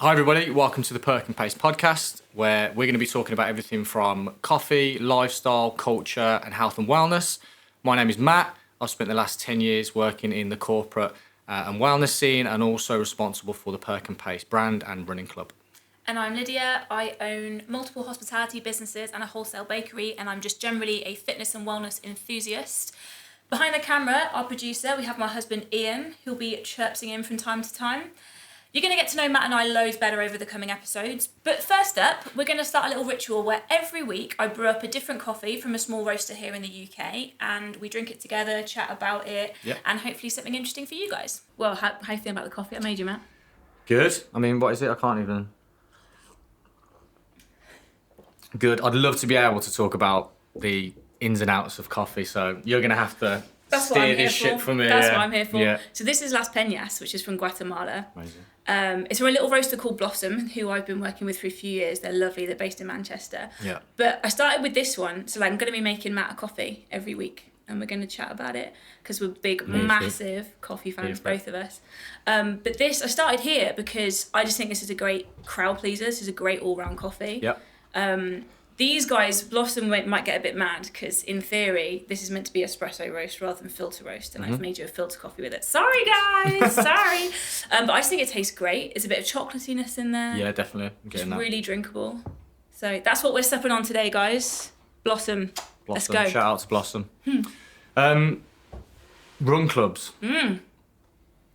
Hi everybody, welcome to the Perk+Pace podcast, where we're going to be talking about everything from coffee, lifestyle, culture and health and wellness. My name is Matt. I've spent the last 10 years working in the corporate and wellness scene and also responsible for the Perk+Pace brand and running club. And I'm Lydia. I own multiple hospitality businesses and a wholesale bakery, and I'm just generally a fitness and wellness enthusiast. Behind the camera, our producer, we have my husband Ian, who'll be chirping in from time to time. You're going to get to know Matt and I loads better over the coming episodes. But first up, we're going to start a little ritual where every week I brew up a different coffee from a small roaster here in the UK, and we drink it together, chat about it, and hopefully something interesting for you guys. Well, how you feeling about the coffee I made you, Matt? Good. I mean, what is it? I can't even... Good. I'd love to be able to talk about the ins and outs of coffee, so you're going to have to steer this shit for me. That's what I'm here for. Yeah. So this is Las Peñas, which is from Guatemala. Amazing. It's from a little roaster called Blossom, who I've been working with for a few years. They're lovely. They're based in Manchester. Yeah. But I started with this one, so I'm going to be making Matt a coffee every week, and we're going to chat about it because we're big, massive coffee fans, both of us. But this, I started here because I just think this is a great crowd pleaser. This is a great all-round coffee. Yep. These guys, Blossom might get a bit mad because in theory, this is meant to be espresso roast rather than filter roast, and I've made you a filter coffee with it. Sorry guys, sorry. But I just think it tastes great. It's a bit of chocolatiness in there. Yeah, definitely. It's really drinkable. So that's what we're supping on today, guys. Blossom. Let's go. Shout out to Blossom. Run clubs.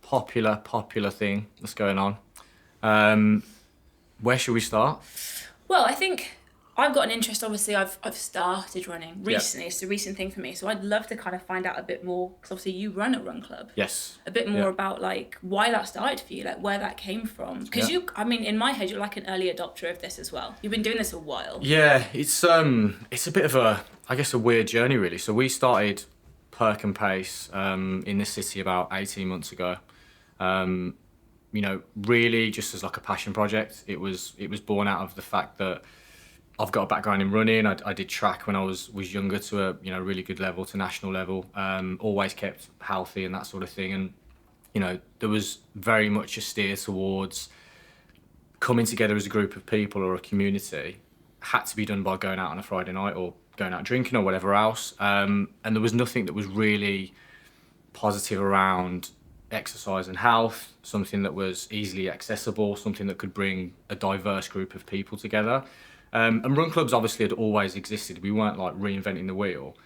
Popular thing that's going on. Where should we start? Well, I think I've got an interest, obviously, I've started running recently. It's a recent thing for me. So I'd love to kind of find out a bit more, because obviously you run a run club. Yes. A bit more about like why that started for you, like where that came from. Because in my head, you're like an early adopter of this as well. You've been doing this a while. Yeah, it's a bit of a weird journey really. So we started Perk+Pace in the city about 18 months ago. Really just as like a passion project. It was born out of the fact that I've got a background in running. I did track when I was younger to a really good level, to national level. Always kept healthy and that sort of thing. And there was very much a steer towards coming together as a group of people or a community. Had to be done by going out on a Friday night or going out drinking or whatever else. And there was nothing that was really positive around exercise and health. Something that was easily accessible. Something that could bring a diverse group of people together. And run clubs obviously had always existed. We weren't like reinventing the wheel.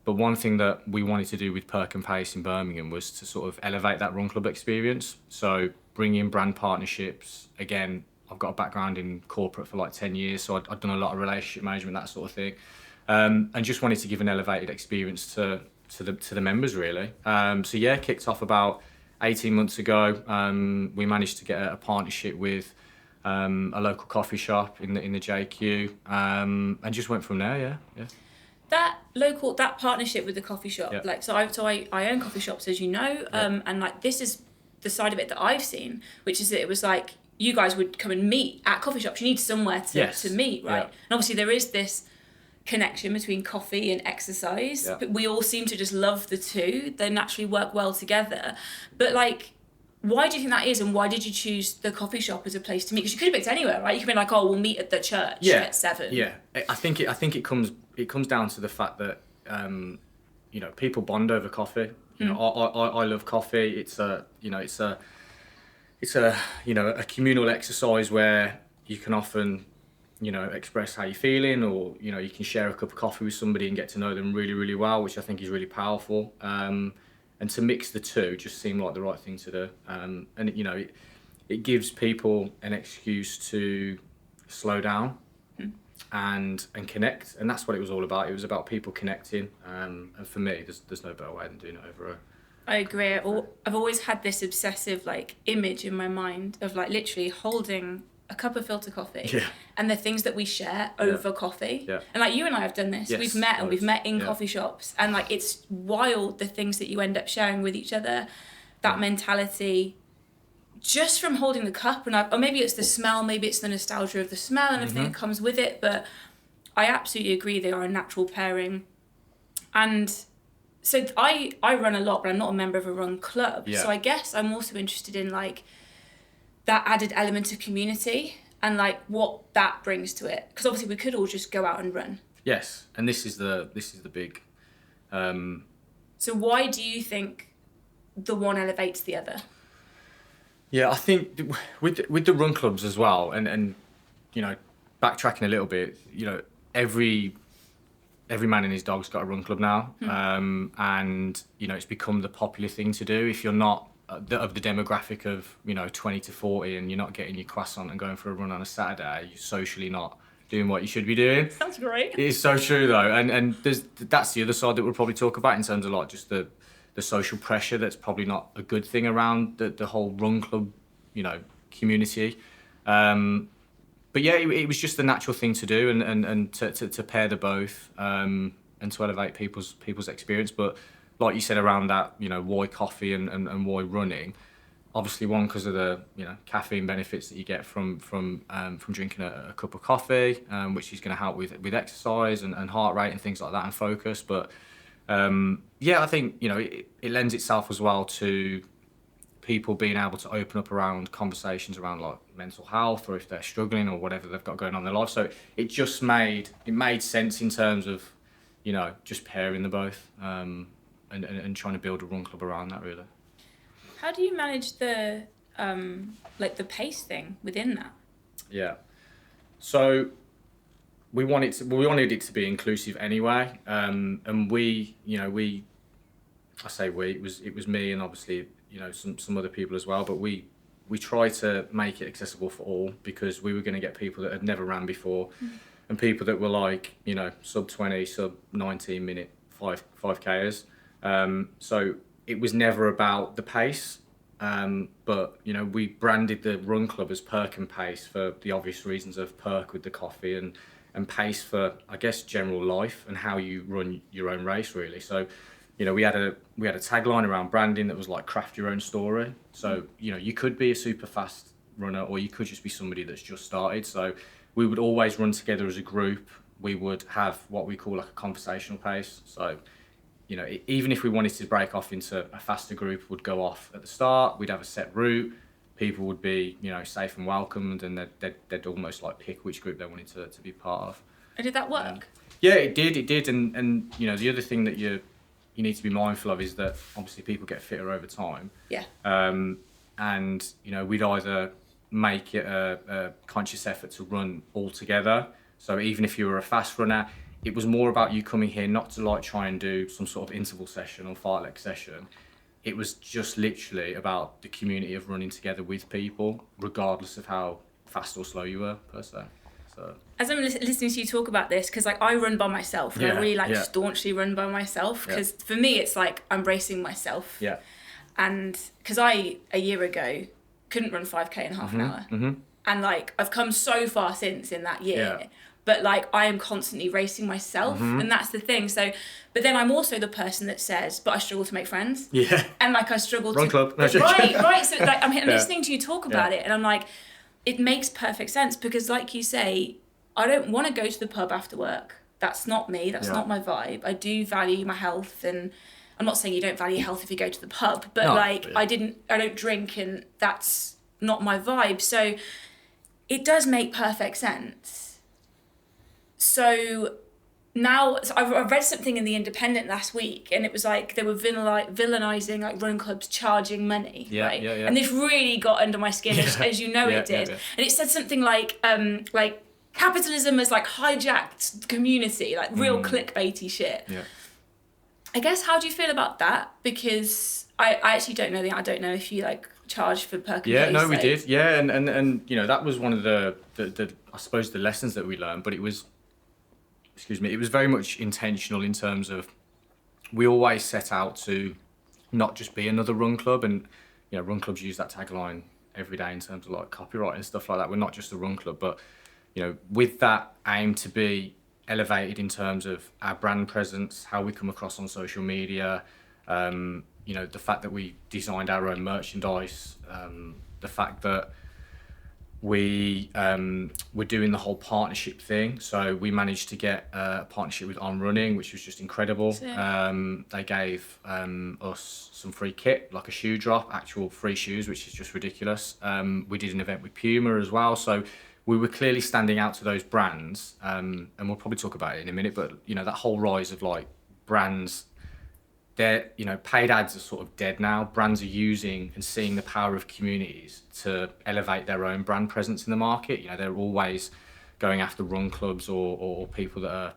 But one thing that we wanted to do with Perk+Pace in Birmingham was to sort of elevate that run club experience. So bring in brand partnerships. Again, I've got a background in corporate for like 10 years, so I'd done a lot of relationship management, that sort of thing. And just wanted to give an elevated experience to the members really. Kicked off about 18 months ago. We managed to get a partnership with a local coffee shop in the JQ, and just went from there. Yeah. That partnership with the coffee shop, I own coffee shops, as you know, and like this is the side of it that I've seen, which is that it was like you guys would come and meet at coffee shops. You need somewhere to meet, right? And obviously there is this connection between coffee and exercise, but we all seem to just love the two. They naturally work well together, but like, why do you think that is, and why did you choose the coffee shop as a place to meet? Because you could have picked anywhere, right? You could be like, "Oh, we'll meet at the church at 7." Yeah, I think it comes down to the fact that people bond over coffee. I love coffee. It's a communal exercise where you can often express how you're feeling, or you can share a cup of coffee with somebody and get to know them really, really well, which I think is really powerful. And to mix the two just seemed like the right thing to do. And it gives people an excuse to slow down and connect. And that's what it was all about. It was about people connecting. And for me, there's no better way than doing it over I agree. I've always had this obsessive image in my mind of literally holding a cup of filter coffee and the things that we share over coffee. And you and I have done this. Yes, we've met and we've met in coffee shops, and it's wild the things that you end up sharing with each other, that mentality just from holding the cup. And or maybe it's the smell, maybe it's the nostalgia of the smell and everything that comes with it, but I absolutely agree they are a natural pairing. And so I run a lot, but I'm not a member of a run club. So I guess I'm also interested in that added element of community and like what that brings to it. Because obviously we could all just go out and run. Yes, and this is the big. So why do you think the one elevates the other? Yeah, I think with the run clubs as well, and you know, backtracking a little bit, you know, every man and his dog's got a run club now, and you know, it's become the popular thing to do. If you're not of the demographic of, you know, 20 to 40, and you're not getting your croissant and going for a run on a Saturday, you're socially not doing what you should be doing. Sounds great. It is so true though, and that's the other side that we'll probably talk about in terms of like just the social pressure that's probably not a good thing around the whole run club, you know, community. But yeah, it was just the natural thing to do, and to pair the both, and to elevate people's experience. But like you said around that, you know, why coffee and why running? Obviously, one, because of the, you know, caffeine benefits that you get from drinking a cup of coffee, which is going to help with exercise and heart rate and things like that, and focus. But yeah, I think, you know, it lends itself as well to people being able to open up around conversations around like mental health, or if they're struggling or whatever they've got going on in their life. So it just made sense in terms of, you know, just pairing the both, and trying to build a run club around that, really. How do you manage the like the pace thing within that? Yeah, so we wanted it to be inclusive anyway, and I say we, it was me and obviously, you know, some other people as well, but we try to make it accessible for all, because we were going to get people that had never ran before, and people that were like, you know, sub 20, sub 19 minute 5Kers. So it was never about the pace, but you know, we branded the run club as Perk+Pace for the obvious reasons of Perk with the coffee, and Pace for, I guess, general life and how you run your own race, really. So, you know, we had a tagline around branding that was like, craft your own story. So, you know, you could be a super fast runner, or you could just be somebody that's just started. So we would always run together as a group. We would have what we call like a conversational pace. So, you know, even if we wanted to break off into a faster group, would go off at the start. We'd have a set route. People would be, you know, safe and welcomed, and they'd almost like pick which group they wanted to be part of. And did that work? Yeah, it did. And you know, the other thing that you need to be mindful of is that obviously people get fitter over time. Yeah. And you know, we'd either make it a conscious effort to run all together. So even if you were a fast runner, it was more about you coming here not to like try and do some sort of interval session or fartlek session. It was just literally about the community of running together with people, regardless of how fast or slow you were, per se. So. As I'm listening to you talk about this, because like I run by myself, and I really staunchly run by myself, because for me it's like I'm bracing myself. Yeah. And because I, a year ago, couldn't run 5K in half an hour. Mm-hmm. And like I've come so far since in that year. Yeah. But like I am constantly racing myself, and that's the thing. So, but then I'm also the person that says, but I struggle to make friends. Yeah. And like I struggle Run to... club. Right. So like I'm listening to you talk about it, and I'm like, it makes perfect sense, because like you say, I don't want to go to the pub after work. That's not me. That's not my vibe. I do value my health, and I'm not saying you don't value health if you go to the pub, but I don't drink, and that's not my vibe. So it does make perfect sense. So now, I read something in The Independent last week, and it was like they were villainising like run clubs charging money, right? Yeah. And this really got under my skin, as you know it did. Yeah. And it said something like capitalism has like hijacked the community, like real clickbaity shit. Yeah. I guess, how do you feel about that? Because I actually don't know. I don't know if you like charge for Perk+Pace. Yeah, no, we did. Yeah, and you know, that was one of the I suppose the lessons that we learned, but it was very much intentional in terms of we always set out to not just be another run club, and you know, run clubs use that tagline every day in terms of like copyright and stuff like that. We're not just a run club, but you know, with that aim to be elevated in terms of our brand presence, how we come across on social media, you know, the fact that we designed our own merchandise, the fact that we're doing the whole partnership thing. So we managed to get a partnership with On Running, which was just incredible. They gave us some free kit, like a shoe drop, actual free shoes, which is just ridiculous. We did an event with Puma as well. So we were clearly standing out to those brands. And we'll probably talk about it in a minute, but that whole rise of like brands, paid ads are sort of dead now. Brands are using and seeing the power of communities to elevate their own brand presence in the market. They're always going after run clubs or people that are,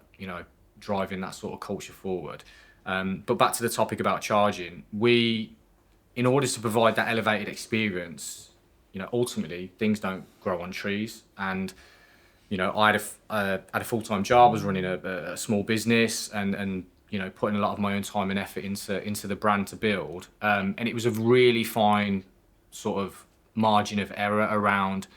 driving that sort of culture forward. But back to the topic about charging, in order to provide that elevated experience, ultimately things don't grow on trees. And, I had a full-time job, I was running a small business and putting a lot of my own time and effort into the brand to build. And it was a really fine sort of margin of error around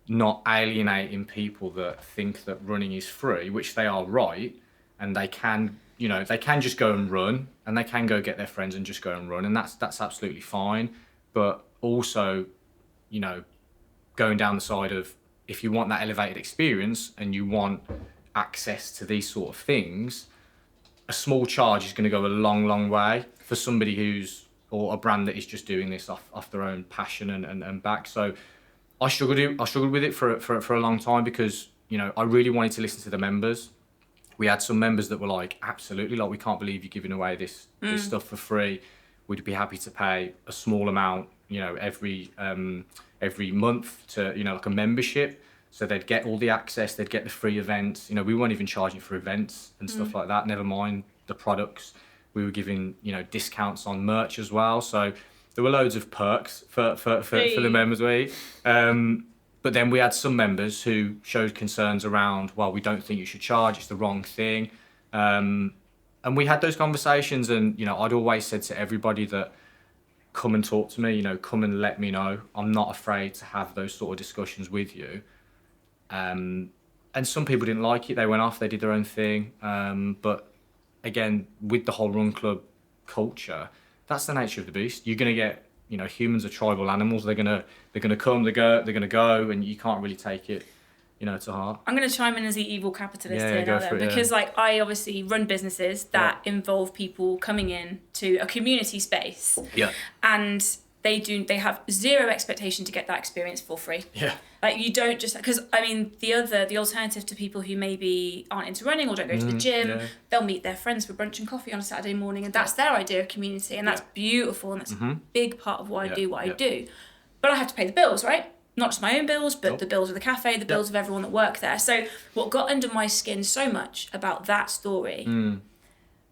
not alienating people that think that running is free, which they are right. And they can just go and run, and they can go get their friends and just go and run. And that's absolutely fine. But also, going down the side of, if you want that elevated experience and you want access to these sort of things, a small charge is going to go a long, long way for somebody or a brand that is just doing this off their own passion and back. So I struggled with it for a long time because, I really wanted to listen to the members. We had some members that were like, absolutely, like, we can't believe you're giving away this stuff for free. We'd be happy to pay a small amount, every month to, like a membership. So they'd get all the access, they'd get the free events. We weren't even charging for events and stuff like that, never mind the products. We were giving, discounts on merch as well. So there were loads of perks for the members. But then we had some members who showed concerns around, well, we don't think you should charge, it's the wrong thing. And we had those conversations, and, I'd always said to everybody that, come and talk to me, come and let me know. I'm not afraid to have those sort of discussions with you. And some people didn't like it. They went off, they did their own thing. But again, with the whole run club culture, that's the nature of the beast. You're going to get, humans are tribal animals. They're going to come, they're going to go, and you can't really take it, to heart. I'm going to chime in as the evil capitalist here now then, because I obviously run businesses that involve people coming in to a community space. Yeah. And they have zero expectation to get that experience for free. Yeah. Like, you don't just, because the alternative to people who maybe aren't into running or don't go to the gym, they'll meet their friends for brunch and coffee on a Saturday morning, and that's their idea of community, and that's beautiful, and that's a big part of why I do what I do. But I have to pay the bills, right? Not just my own bills, but the bills of the cafe, the bills of everyone that work there. So what got under my skin so much about that story,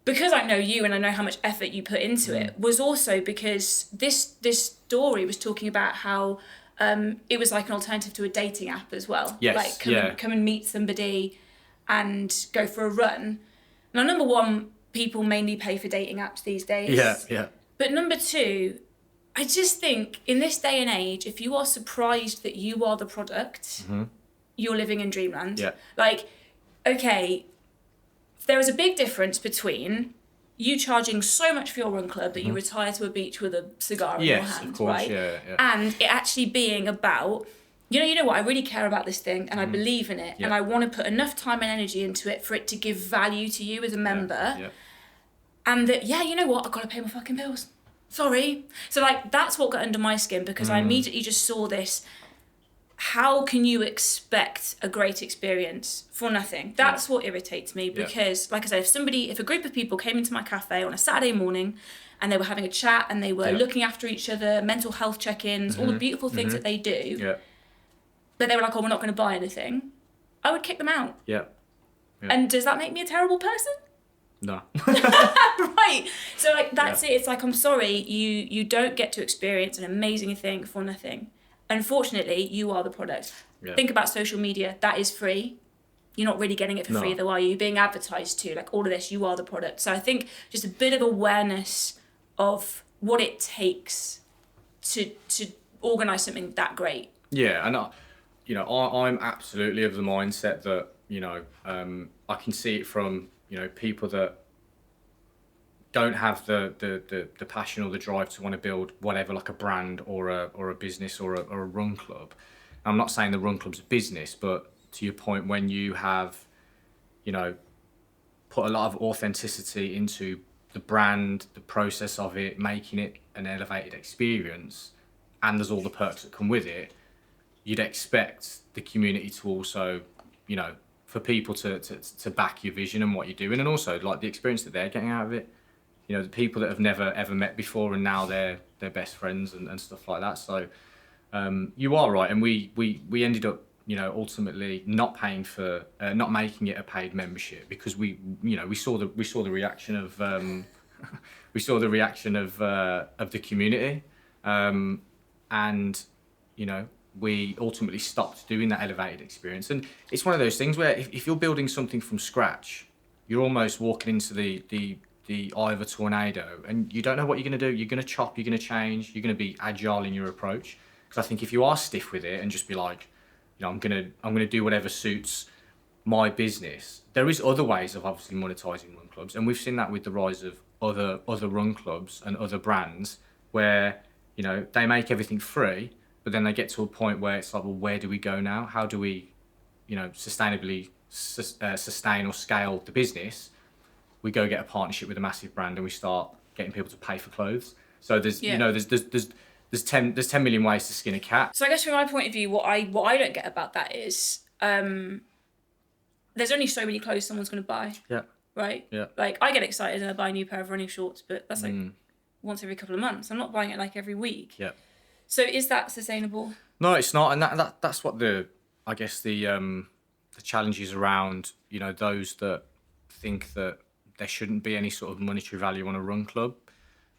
because I know you and I know how much effort you put into it, was also because this story was talking about how it was like an alternative to a dating app as well. Yes, like come and meet somebody and go for a run. Now, number one, people mainly pay for dating apps these days. Yeah. But number two, I just think in this day and age, if you are surprised that you are the product, you're living in dreamland. Yeah. Like, okay, there is a big difference between you charging so much for your run club that you retire to a beach with a cigar in your hand, of course, right? Yeah. And it actually being about, you know what, I really care about this thing and I believe in it and I want to put enough time and energy into it for it to give value to you as a member. Yeah. And that, you know what, I've got to pay my fucking bills. Sorry. So, like, that's what got under my skin, because I immediately just saw this. How can you expect a great experience for nothing? That's what irritates me, because, like I said, if a group of people came into my cafe on a Saturday morning and they were having a chat and they were looking after each other, mental health check-ins, all the beautiful things that they do, but they were like, oh, we're not going to buy anything, I would kick them out. Yeah. And does that make me a terrible person? No. Right. So, like, that's it. It's like, I'm sorry, you don't get to experience an amazing thing for nothing. Unfortunately, you are the product. Yeah. Think about social media. That is free. You're not really getting it for free, though, are you? You're being advertised to. Like, all of this, you are the product. So I think just a bit of awareness of what it takes to organise something that great. Yeah, and I'm absolutely of the mindset that, I can see it from, people that don't have the passion or the drive to want to build whatever, like a brand or a business or a run club. I'm not saying the run club's a business, but to your point, when you have, put a lot of authenticity into the brand, the process of it, making it an elevated experience, and there's all the perks that come with it, you'd expect the community to also, for people to back your vision and what you're doing, and also like the experience that they're getting out of it. The people that have never ever met before and now they're best friends and stuff like that. So you are right, and we ended up ultimately not paying for not making it a paid membership because we saw the reaction of we saw the reaction of the community, and we ultimately stopped doing that elevated experience. And it's one of those things where if you're building something from scratch, you're almost walking into the eye of a tornado, and you don't know what you're going to do. You're going to chop, you're going to change, you're going to be agile in your approach. Because I think if you are stiff with it and just be like, I'm gonna do whatever suits my business, there is other ways of obviously monetizing run clubs, and we've seen that with the rise of other run clubs and other brands where they make everything free, but then they get to a point where it's like, well, where do we go now? How do we sustainably sustain or scale the business? We go get a partnership with a massive brand and we start getting people to pay for clothes. So there's there's 10 million ways to skin a cat. So I guess from my point of view, what I don't get about that is there's only so many clothes someone's going to buy. Yeah. Right? Yeah. Like, I get excited and I buy a new pair of running shorts, but that's like once every couple of months. I'm not buying it like every week. Yeah. So is that sustainable? No, it's not. And that's what the challenges around, those that think that there shouldn't be any sort of monetary value on a run club.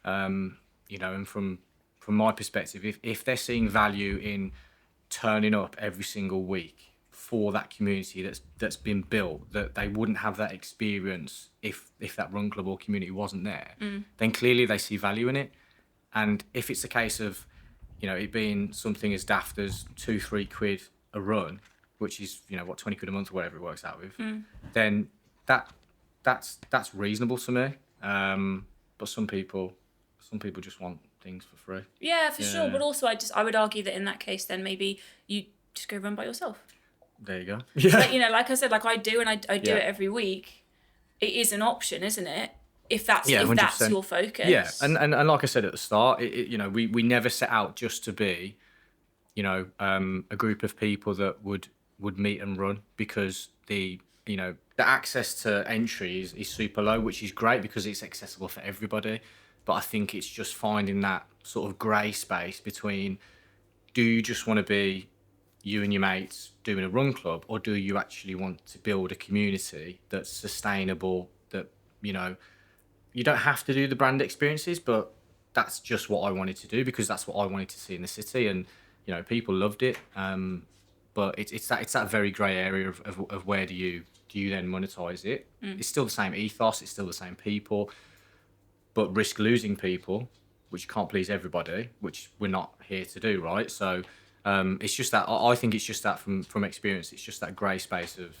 And from my perspective, if they're seeing value in turning up every single week for that community that's been built, that they wouldn't have that experience if that run club or community wasn't there, then clearly they see value in it. And if it's a case of, it being something as daft as 2-3 quid a run, which is, 20 quid a month or whatever it works out with, then that's reasonable to me. But some people just want things for free. Yeah, for sure. But also I would argue that in that case, then maybe you just go run by yourself. There you go. Yeah. Like I said, like I do, and I do it every week. It is an option, isn't it? If that's your focus. Yeah, and like I said at the start, we never set out just to be, a group of people that would meet and run, because the access to entry is super low, which is great because it's accessible for everybody. But I think it's just finding that sort of grey space between, do you just want to be you and your mates doing a run club, or do you actually want to build a community that's sustainable, that, you don't have to do the brand experiences, but that's just what I wanted to do because that's what I wanted to see in the city, and, people loved it. But it's that very grey area of where do you then monetize it? It's still the same ethos, it's still the same people, but risk losing people, which you can't please everybody, which we're not here to do, right? So it's just that, I think it's just that from experience, it's just that grey space of,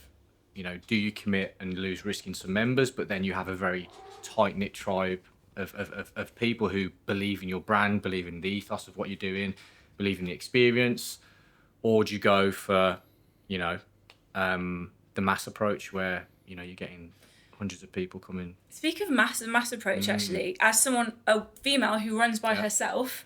do you commit and lose risk in some members, but then you have a very tight-knit tribe of people who believe in your brand, believe in the ethos of what you're doing, believe in the experience, or do you go for, the mass approach where, you're getting hundreds of people coming. Speak of mass approach, actually, as a female who runs by herself,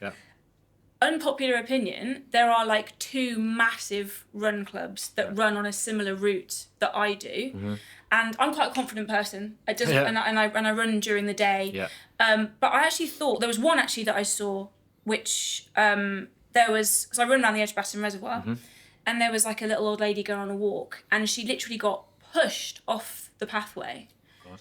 unpopular opinion, there are like 2 massive run clubs that run on a similar route that I do, and I'm quite a confident person. And I run during the day. But I actually thought there was one actually that I saw, which so I run around the Edgbaston Reservoir, and there was like a little old lady going on a walk, and she literally got pushed off the pathway.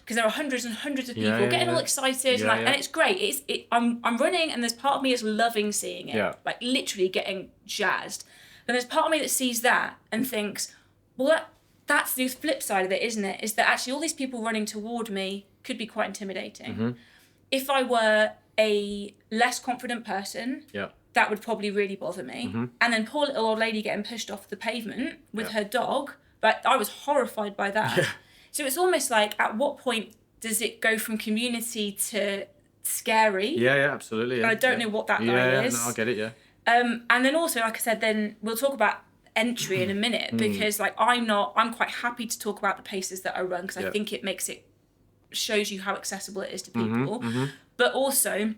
Because there are hundreds and hundreds of people getting all excited, and it's great. I'm running, and there's part of me that's loving seeing it, like literally getting jazzed. But there's part of me that sees that and thinks, well, that's the flip side of it, isn't it? Is that actually all these people running toward me could be quite intimidating. If I were a less confident person, that would probably really bother me. And then poor little old lady getting pushed off the pavement with her dog, but I was horrified by that. So it's almost like, at what point does it go from community to scary? Yeah, absolutely. Yeah. I don't know what that line is. No, I get it, And then also, like I said, then we'll talk about entry in a minute, because like I'm quite happy to talk about the paces that I run, because I think it shows you how accessible it is to people. But also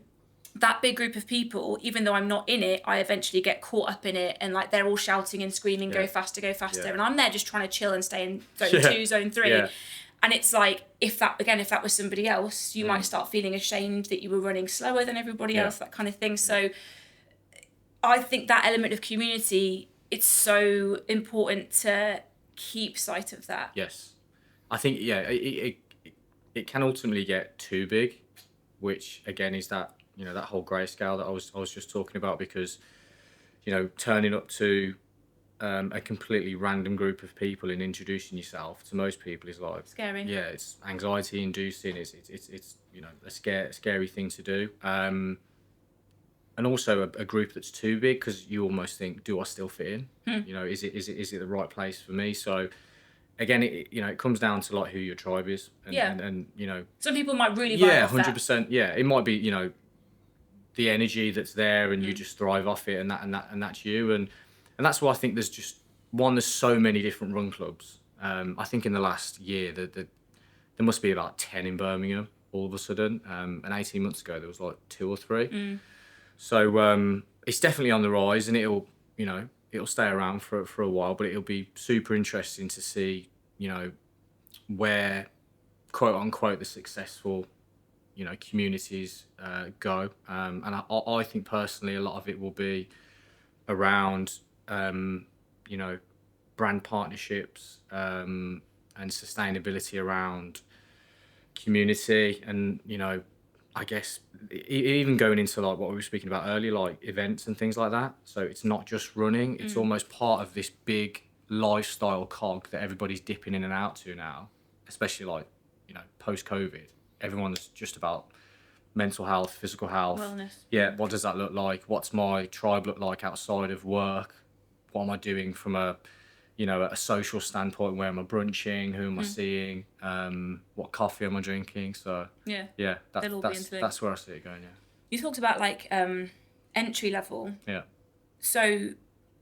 that big group of people, even though I'm not in it, I eventually get caught up in it, and like they're all shouting and screaming, go faster, and I'm there just trying to chill and stay in zone 2, zone 3. And it's like, if that was somebody else, you might start feeling ashamed that you were running slower than everybody else, that kind of thing. So I think that element of community, it's so important to keep sight of that. Yes. I think, it can ultimately get too big, which again is that, that whole grayscale that I was just talking about, because, turning up to a completely random group of people and introducing yourself to most people is like scary. Yeah, it's anxiety inducing. It's a scary thing to do. And also a group that's too big, because you almost think, do I still fit in? Is it the right place for me? So again, it comes down to like who your tribe is. And some people might really vibe off 100%. Yeah, it might be the energy that's there, and you just thrive off it, and that's you. And that's why I think there's so many different run clubs. I think in the last year there must be about 10 in Birmingham all of a sudden. And 18 months ago there was like 2 or 3. So it's definitely on the rise, and it'll stay around for a while, but it'll be super interesting to see, where quote unquote the successful, communities go. And I think personally a lot of it will be around brand partnerships, and sustainability around community, and I guess even going into like what we were speaking about earlier, like events and things like that. So it's not just running, it's almost part of this big lifestyle cog that everybody's dipping in and out to now, especially like post-COVID. Everyone's just about mental health, physical health, wellness. Yeah, what does that look like? What's my tribe look like outside of work? What am I doing from a social standpoint? Where am I brunching? Who am I seeing? What coffee am I drinking? So that's where I see it going. Yeah. You talked about like entry level. Yeah. So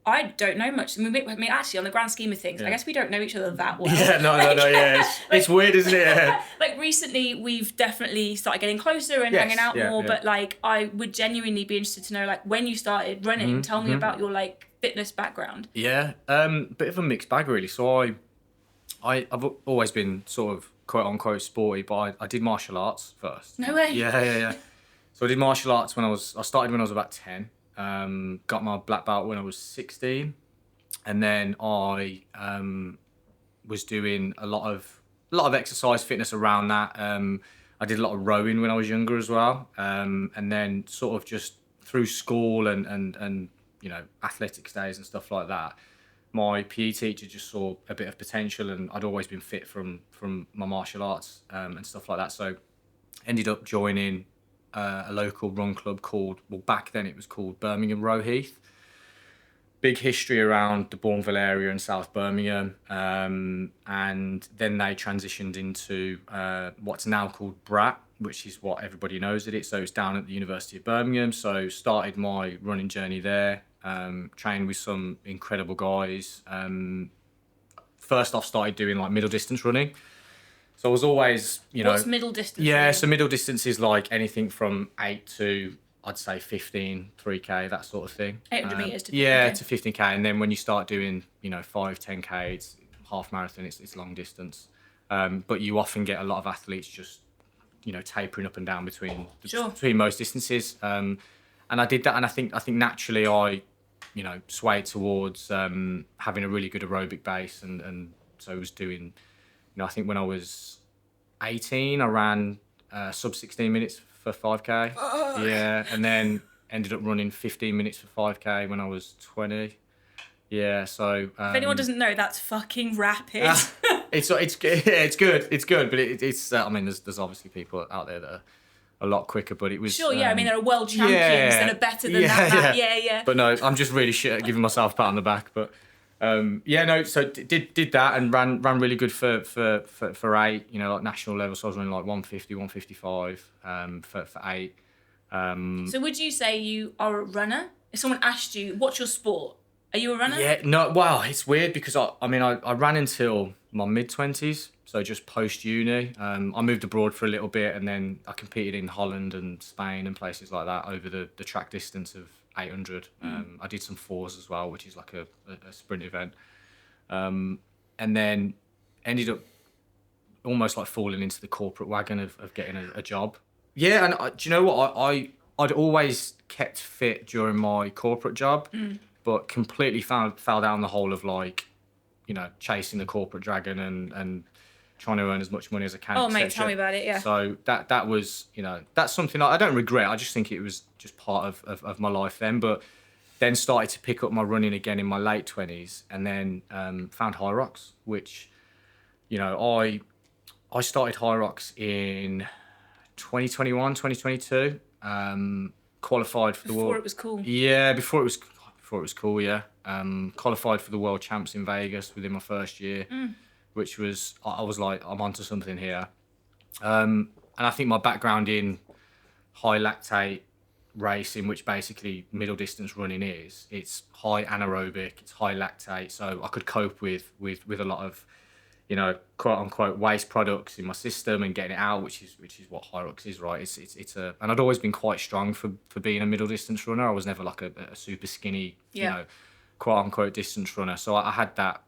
I don't know much. I mean, actually, on the grand scheme of things, I guess we don't know each other that well. Yeah, no, yeah. It's weird, isn't it? Yeah. Like recently, we've definitely started getting closer and hanging out more. But like, I would genuinely be interested to know, like, when you started running. Tell me about your like fitness background. Yeah, bit of a mixed bag really. So I've always been sort of quote unquote sporty, but I did martial arts first. No way. Yeah. So I did martial arts I started when I was about 10. Got my black belt when I was 16, and then I was doing a lot of exercise fitness around that. I did a lot of rowing when I was younger as well, and then sort of just through school and athletics days and stuff like that, my PE teacher just saw a bit of potential, and I'd always been fit from my martial arts and stuff like that. So ended up joining a local run club back then it was called Birmingham Row Heath. Big history around the Bourneville area and South Birmingham, and then they transitioned into what's now called BRAT, which is what everybody knows it. So it's down at the University of Birmingham. So started my running journey there, trained with some incredible guys. First off, started doing like middle distance running. So I was always, What's middle distance? Yeah, running? So middle distance is like anything from 8 to, I'd say 15, 3K, that sort of thing. 800 metres to 15K. Yeah, to 15K. And then when you start doing, 5, 10K, it's half marathon, it's long distance. But you often get a lot of athletes just, tapering up and down between most distances. And I did that, and I think naturally I, swayed towards having a really good aerobic base, and so I was doing... I think when I was 18, I ran sub 16 minutes for 5K. Yeah, and then ended up running 15 minutes for 5K when I was 20. Yeah, so... if anyone doesn't know, that's fucking rapid. It's good, but it's there's obviously people out there that are a lot quicker, but it was... Sure, yeah, there are world champions that are better than that. Yeah. But no, I'm just really shit at giving myself a pat on the back, but... so did that and ran really good for 8, like national level. So I was running like 150, 155 for 8. So would you say you are a runner? If someone asked you, what's your sport? Are you a runner? Yeah, no, wow, it's weird because I ran until my mid-20s, so just post-uni. I moved abroad for a little bit and then I competed in Holland and Spain and places like that over the track distance of 800. I did some fours as well, which is like a sprint event. And then ended up almost like falling into the corporate wagon of getting a job. Yeah, and do you know what? I'd always kept fit during my corporate job, but completely fell down the hole of like, chasing the corporate dragon and trying to earn as much money as I can. Oh, mate, tell me about it, yeah. So that was, that's something I don't regret. I just think it was just part of my life then. But then started to pick up my running again in my late 20s and then found High Rocks, which, I started High Rocks in 2021, 2022. Qualified for the world. Before it was cool. Yeah, before it was cool. Yeah. Qualified for the world champs in Vegas within my first year, which was I was like, I'm onto something here. And I think my background in high lactate racing, which basically middle distance running is, it's high anaerobic, it's high lactate, so I could cope with a lot of, quote unquote waste products in my system and getting it out, which is what High Rocks is, right? It's and I'd always been quite strong for being a middle distance runner. I was never like a super skinny, quote unquote distance runner. So I had that,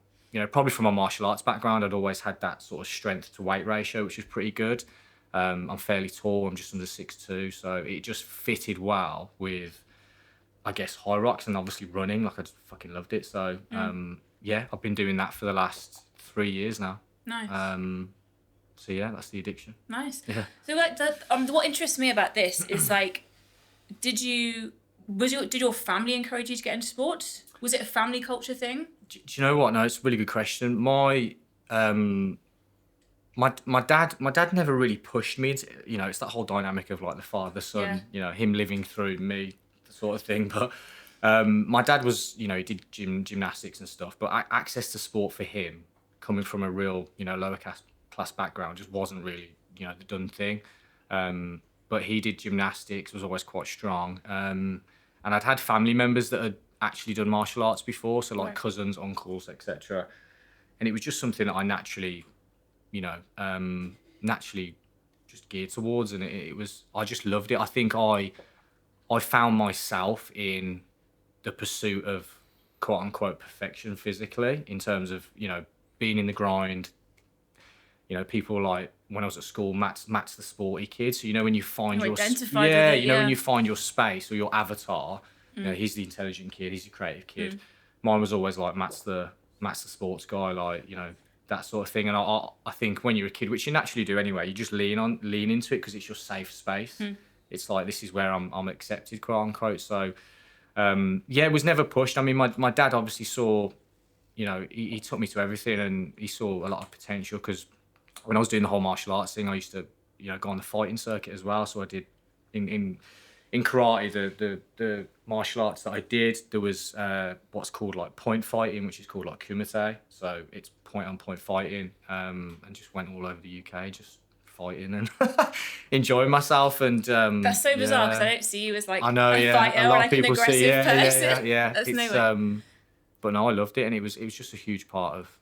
probably from my martial arts background, I'd always had that sort of strength to weight ratio, which is pretty good. I'm fairly tall, I'm just under 6'2", so it just fitted well with, I guess, High Rocks and obviously running. Like I just fucking loved it. So I've been doing that for the last 3 years now. Nice. So yeah, that's the addiction. Nice. Yeah. So like what interests me about this is like, did your family encourage you to get into sports? Was it a family culture thing? Do you know what? No, it's a really good question. My dad never really pushed me into, it's that whole dynamic of like the father son, him living through me, sort of thing. But my dad was, he did gymnastics and stuff, but access to sport for him, coming from a real, lower class background, just wasn't really, the done thing. But he did gymnastics, was always quite strong. And I'd had family members that had actually done martial arts before, so like cousins, uncles, etc. And it was just something that I naturally just geared towards, and I just loved it. I think I found myself in the pursuit of quote unquote perfection physically, in terms of, being in the grind. People like when I was at school, Matt's the sporty kid. So, when you find your when you find your space or your avatar, he's the intelligent kid, he's the creative kid. Mine was always like Matt's the sports guy, like, that sort of thing. And I think when you're a kid, which you naturally do anyway, you just lean into it because it's your safe space. It's like, this is where I'm accepted, quote unquote. So it was never pushed. I mean, my dad obviously saw, he took me to everything, and he saw a lot of potential, because when I was doing the whole martial arts thing, I used to go on the fighting circuit as well. So I did in karate, the martial arts that I did, there was what's called like point fighting, which is called like kumite. So it's point on point fighting, and just went all over the UK just fighting and enjoying myself. And that's so bizarre, because I don't see you as like a fighter, or like an aggressive person. Yeah. That's it's, no way. But no, I loved it, and it was just a huge part of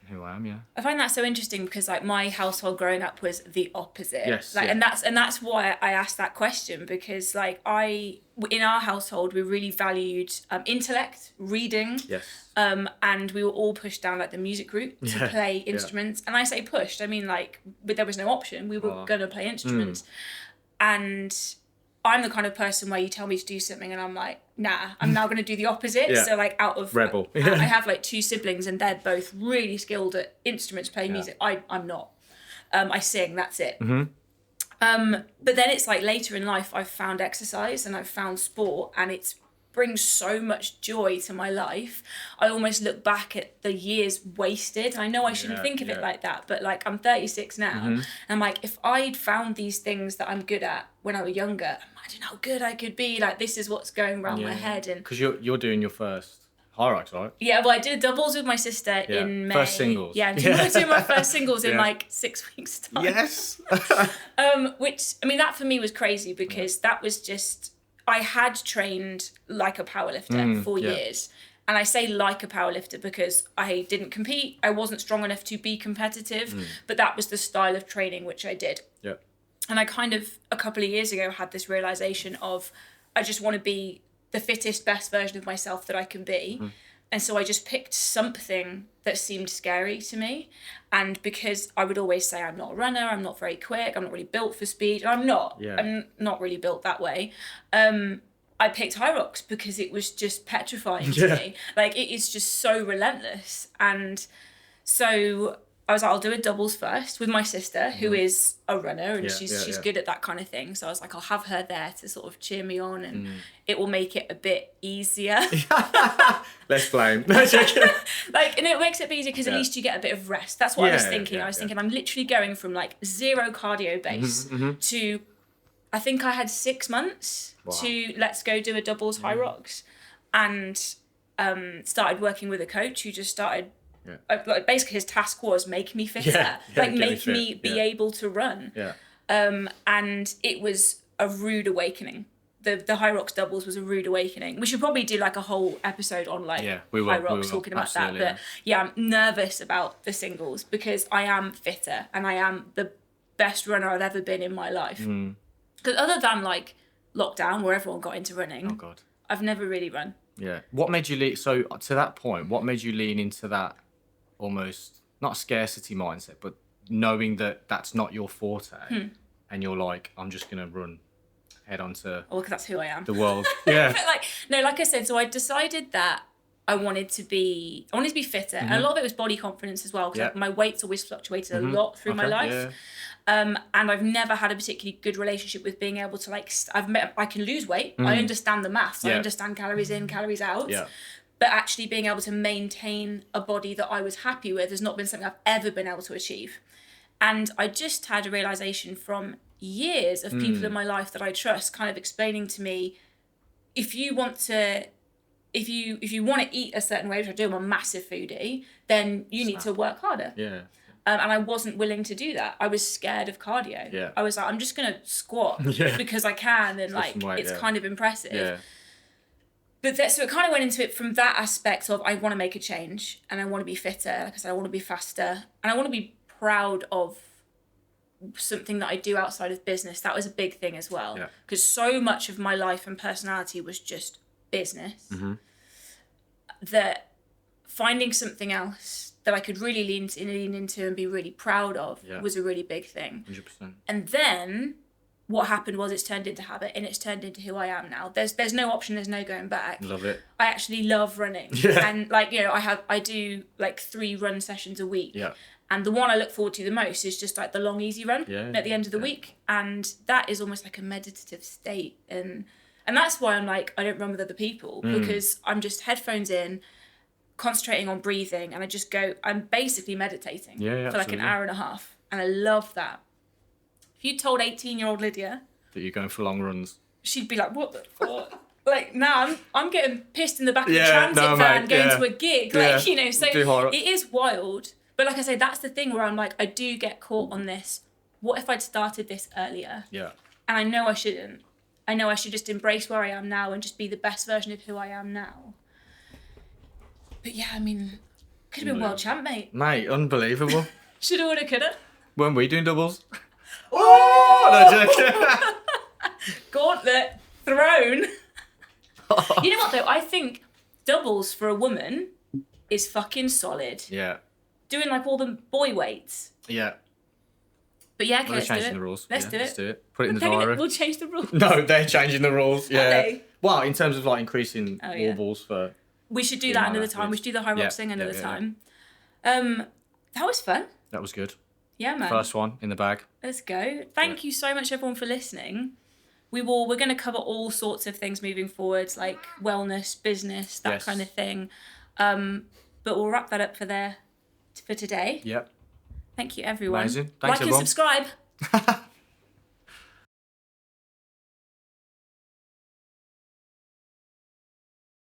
who I am. Yeah, I find that so interesting, because like my household growing up was the opposite. Yes, and that's why I asked that question, because like in our household we really valued intellect, reading. Yes. And we were all pushed down like the music route to play instruments. And I say pushed, I mean like, but there was no option. We were gonna play instruments, and I'm the kind of person where you tell me to do something and I'm like, nah, I'm now going to do the opposite. Yeah. So like out of rebel. I have like 2 siblings and they're both really skilled at instruments, playing music. I'm not. I sing, that's it. But then it's like later in life I've found exercise and I've found sport, and it's brings so much joy to my life. I almost look back at the years wasted. I know I shouldn't think of it like that, but like I'm 36 now, and I'm like, if I'd found these things that I'm good at when I was younger, imagine how good I could be. Like, this is what's going around my head. And because you're doing your first High Rocks, right? Yeah, well, I did doubles with my sister in May. First singles. Yeah, I'm doing my first singles in like 6 weeks' time. Yes. Which, I mean, that for me was crazy, because that was just, I had trained like a powerlifter for years. And I say like a powerlifter because I didn't compete. I wasn't strong enough to be competitive, but that was the style of training which I did. Yeah. And I kind of, a couple of years ago, had this realization of, I just want to be the fittest, best version of myself that I can be. And so I just picked something that seemed scary to me. And because I would always say, I'm not a runner, I'm not very quick, I'm not really built for speed. And I'm not. Yeah. I'm not really built that way. I picked high rocks because it was just petrifying to me. Like, it is just so relentless. And so I was like, I'll do a doubles first with my sister, who is a runner, and she's good at that kind of thing. So I was like, I'll have her there to sort of cheer me on, and it will make it a bit easier. Let's blame. Like, and it makes it easier because at least you get a bit of rest. That's what I was thinking. I was thinking, I'm literally going from like 0 cardio base to, I think I had 6 months to let's go do a doubles high rocks, and started working with a coach who just started. Like, basically, his task was make me fitter, make me be able to run. And it was a rude awakening. The high rocks doubles was a rude awakening. We should probably do like a whole episode on like high rocks talking about that. But I'm nervous about the singles because I am fitter and I am the best runner I've ever been in my life. Because other than like lockdown where everyone got into running, I've never really run. Yeah. What made you lean? So to that point, what made you lean into that almost not scarcity mindset, but knowing that that's not your forte, and you're like, I'm just gonna run head onto. Well, because that's who I am. The world. Yeah. But like I said, so I decided that I wanted to be fitter, and a lot of it was body confidence as well. Because my weight's always fluctuated a lot through my life. Yeah. And I've never had a particularly good relationship with being able to like, I can lose weight. I understand the maths. I understand calories in, calories out. Yeah. But actually being able to maintain a body that I was happy with has not been something I've ever been able to achieve. And I just had a realization from years of people in my life that I trust kind of explaining to me, if you want to eat a certain way, which I do, I'm a massive foodie, then you need to work harder. Yeah. And I wasn't willing to do that. I was scared of cardio. Yeah. I was like, I'm just going to squat because I can, and like, it's kind of impressive. Yeah. But so it kind of went into it from that aspect of, I want to make a change and I want to be fitter, like I said, I want to be faster, and I want to be proud of something that I do outside of business. That was a big thing as well. Because so much of my life and personality was just business. That finding something else that I could really lean into and be really proud of was a really big thing. 100%. And then what happened was it's turned into habit and it's turned into who I am now. There's no option, there's no going back. Love it. I actually love running. Yeah. And like, you know, I do like 3 run sessions a week. Yeah. And the one I look forward to the most is just like the long easy run at the end of the week. And that is almost like a meditative state. And that's why I'm like, I don't run with other people because I'm just headphones in, concentrating on breathing, and I just go, I'm basically meditating for like an hour and a half. And I love that. If you told 18-year-old Lydia that you're going for long runs, she'd be like, what the fuck? Like, now I'm getting pissed in the back of the transit van going to a gig. Like, you know, so it is wild. But like I say, that's the thing where I'm like, I do get caught on this. What if I'd started this earlier? Yeah. And I know I shouldn't. I know I should just embrace where I am now and just be the best version of who I am now. But yeah, I mean, could have been world champ, mate. Mate, unbelievable. Shoulda, woulda, coulda. Weren't we doing doubles? Oh! No, joking. Gauntlet thrown. You know what, though? I think doubles for a woman is fucking solid. Yeah. Doing like all the boy weights. Yeah. But yeah, okay, let's do it. The rules. Let's do it. Let's do it. Put it in the diary. We'll change the rules. No, they're changing the rules. Yeah. Are they? Well, in terms of like increasing wall balls for. We should do that another time. We should do the high rocks thing another time. That was fun. That was good. Yeah, man. First one in the bag. Let's go. Thank you so much, everyone, for listening. We're going to cover all sorts of things moving forwards, like wellness, business, that kind of thing. But we'll wrap that up for today. Yep. Thank you, everyone. Amazing. Thanks, everyone. Like and subscribe.